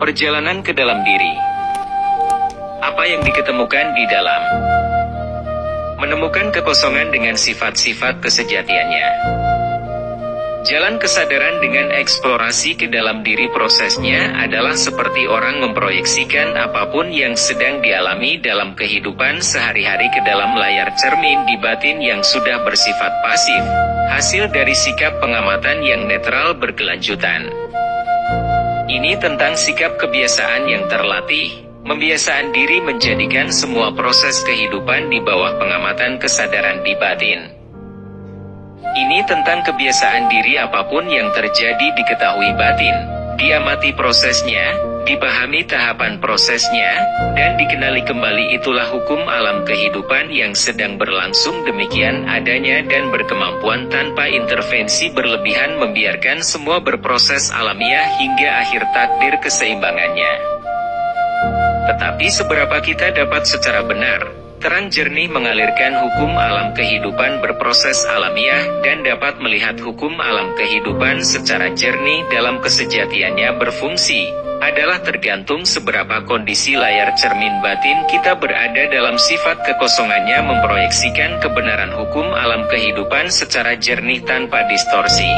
Perjalanan ke dalam diri. Apa yang diketemukan di dalam? Menemukan kekosongan dengan sifat-sifat kesejatiannya. Jalan kesadaran dengan eksplorasi ke dalam diri. Prosesnya adalah seperti orang memproyeksikan apapun yang sedang dialami dalam kehidupan sehari-hari ke dalam layar cermin di batin yang sudah bersifat pasif, hasil dari sikap pengamatan yang netral berkelanjutan. Ini tentang sikap kebiasaan yang terlatih, membiasaan diri menjadikan semua proses kehidupan di bawah pengamatan kesadaran di batin. Ini tentang kebiasaan diri, apapun yang terjadi diketahui batin, diamati prosesnya, dipahami tahapan prosesnya, dan dikenali kembali. Itulah hukum alam kehidupan yang sedang berlangsung demikian adanya dan berkemampuan tanpa intervensi berlebihan membiarkan semua berproses alamiah hingga akhir takdir keseimbangannya. Tetapi seberapa kita dapat secara benar, terang jernih mengalirkan hukum alam kehidupan berproses alamiah dan dapat melihat hukum alam kehidupan secara jernih dalam kesejatiannya berfungsi, adalah tergantung seberapa kondisi layar cermin batin kita berada dalam sifat kekosongannya memproyeksikan kebenaran hukum alam kehidupan secara jernih tanpa distorsi.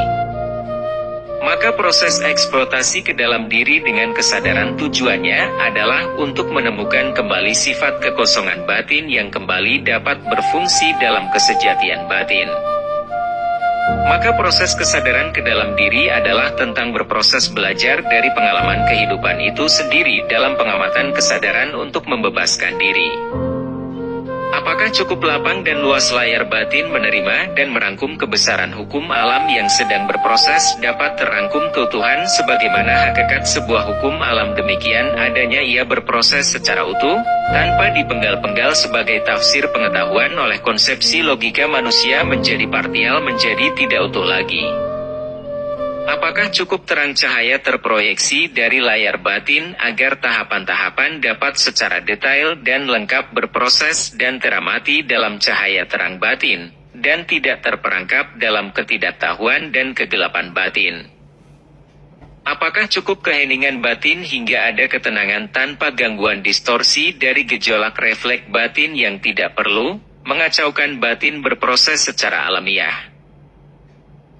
Maka proses eksploitasi ke dalam diri dengan kesadaran tujuannya adalah untuk menemukan kembali sifat kekosongan batin yang kembali dapat berfungsi dalam kesejatian batin. Maka proses kesadaran ke dalam diri adalah tentang berproses belajar dari pengalaman kehidupan itu sendiri dalam pengamatan kesadaran untuk membebaskan diri. Apakah cukup lapang dan luas layar batin menerima dan merangkum kebesaran hukum alam yang sedang berproses dapat terangkum keutuhan sebagaimana hakikat sebuah hukum alam demikian adanya ia berproses secara utuh, tanpa dipenggal-penggal sebagai tafsir pengetahuan oleh konsepsi logika manusia menjadi parsial, menjadi tidak utuh lagi. Apakah cukup terang cahaya terproyeksi dari layar batin agar tahapan-tahapan dapat secara detail dan lengkap berproses dan teramati dalam cahaya terang batin, dan tidak terperangkap dalam ketidaktahuan dan kegelapan batin? Apakah cukup keheningan batin hingga ada ketenangan tanpa gangguan distorsi dari gejolak refleks batin yang tidak perlu mengacaukan batin berproses secara alamiah?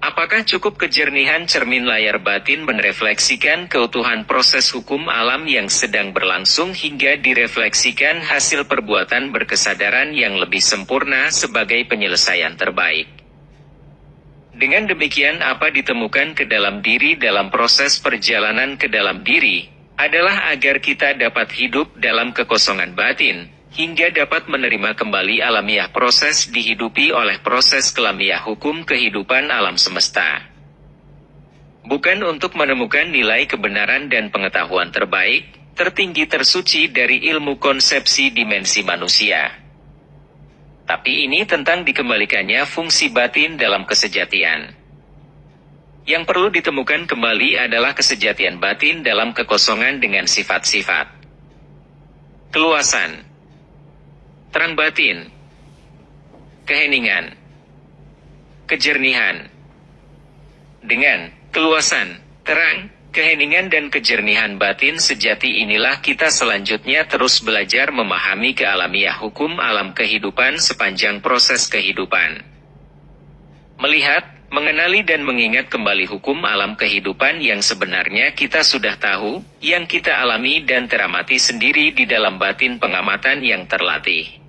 Apakah cukup kejernihan cermin layar batin merefleksikan keutuhan proses hukum alam yang sedang berlangsung hingga direfleksikan hasil perbuatan berkesadaran yang lebih sempurna sebagai penyelesaian terbaik? Dengan demikian apa ditemukan ke dalam diri dalam proses perjalanan ke dalam diri, adalah agar kita dapat hidup dalam kekosongan batin, hingga dapat menerima kembali alamiah proses dihidupi oleh proses kelamiah hukum kehidupan alam semesta. Bukan untuk menemukan nilai kebenaran dan pengetahuan terbaik, tertinggi tersuci dari ilmu konsepsi dimensi manusia. Tapi ini tentang dikembalikannya fungsi batin dalam kesejatian. Yang perlu ditemukan kembali adalah kesejatian batin dalam kekosongan dengan sifat-sifat keluasan, terang batin, keheningan, kejernihan. Dengan keluasan, terang, keheningan dan kejernihan batin sejati inilah kita selanjutnya terus belajar memahami kealamiah hukum alam kehidupan sepanjang proses kehidupan. Melihat, mengenali dan mengingat kembali hukum alam kehidupan yang sebenarnya kita sudah tahu, yang kita alami dan teramati sendiri di dalam batin pengamatan yang terlatih.